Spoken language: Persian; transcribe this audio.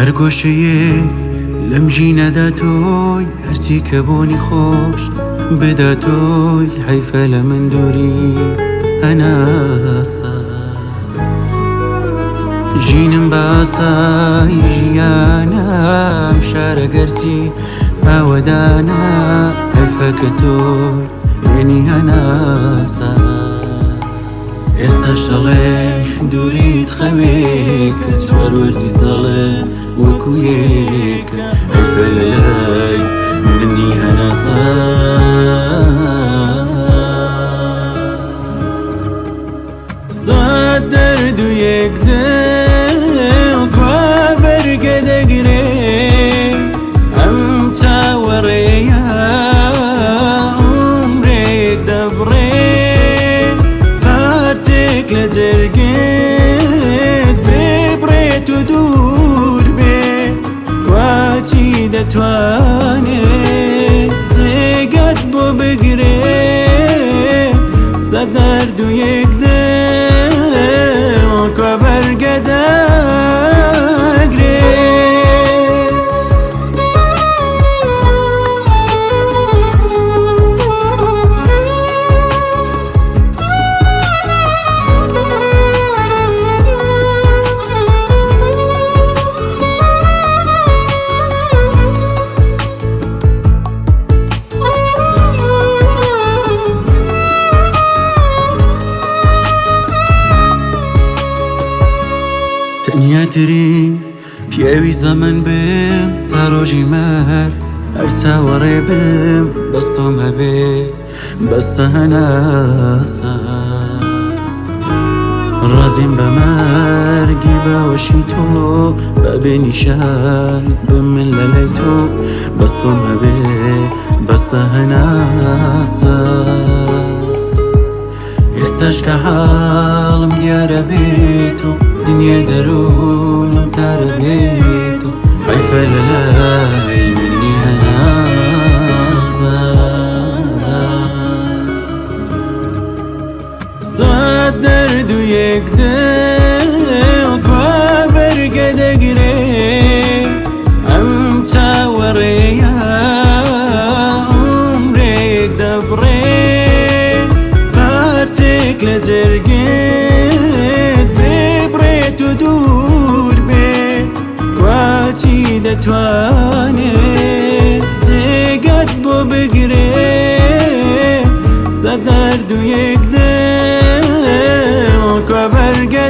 هەرگۆشەیەک لەم ژینەدا تۆی هەرچی کە بۆنی خۆش بدە تۆی حەیفە لە من دووری هەناسە ژینم بە ئاسایی ژیانم شارە گەرچی ئاوەدانە حەیفە کە تۆی لێنی هەناسە ئێستا شەڵێ دووریت خەوێک کە چوار وەرزی ساڵێ وەکو یەکە حەیفە لە لای منی هەناسە سەد دەرد و یەک دڵ کوا بەرگە دەگرێ ئەم چاوەڕێیە عومرێک دەبڕێ پارچێک لە جەرگێت ببڕێت و دوور بێت کواچی دەتوانێت جێگەت بۆ بگرێ سەد دەرد و یەک دڵ کوا بەرگە دەگرێ تەنیاترین پیاوی زەمن بم تا ڕۆژی مەرگ هەر چاوەڕێ بم بەستۆم هەبێ بەسە هەناسە ڕازیم بە مەرگی باوەشی تۆ بەبێ نیشان بم من لە لای تۆ بەستۆم هەبێ بەسە هەناسە ئێستاش کە حاڵم دیارە بێت و دنیا دەروونم تارە بێت و حەیفە لە لای منی هەناسە سەد دەرد و یەک دڵ کوا بەرگە دەگرێ ئەم چاوەڕێیە عومرێک دەبڕێ پارچێک لە جەرگێت ببڕێت و دوور بێت کواچی دەتوانێت جێگەت بۆ بگرێ سەد دەرد و یەک دڵ کوا بەرگە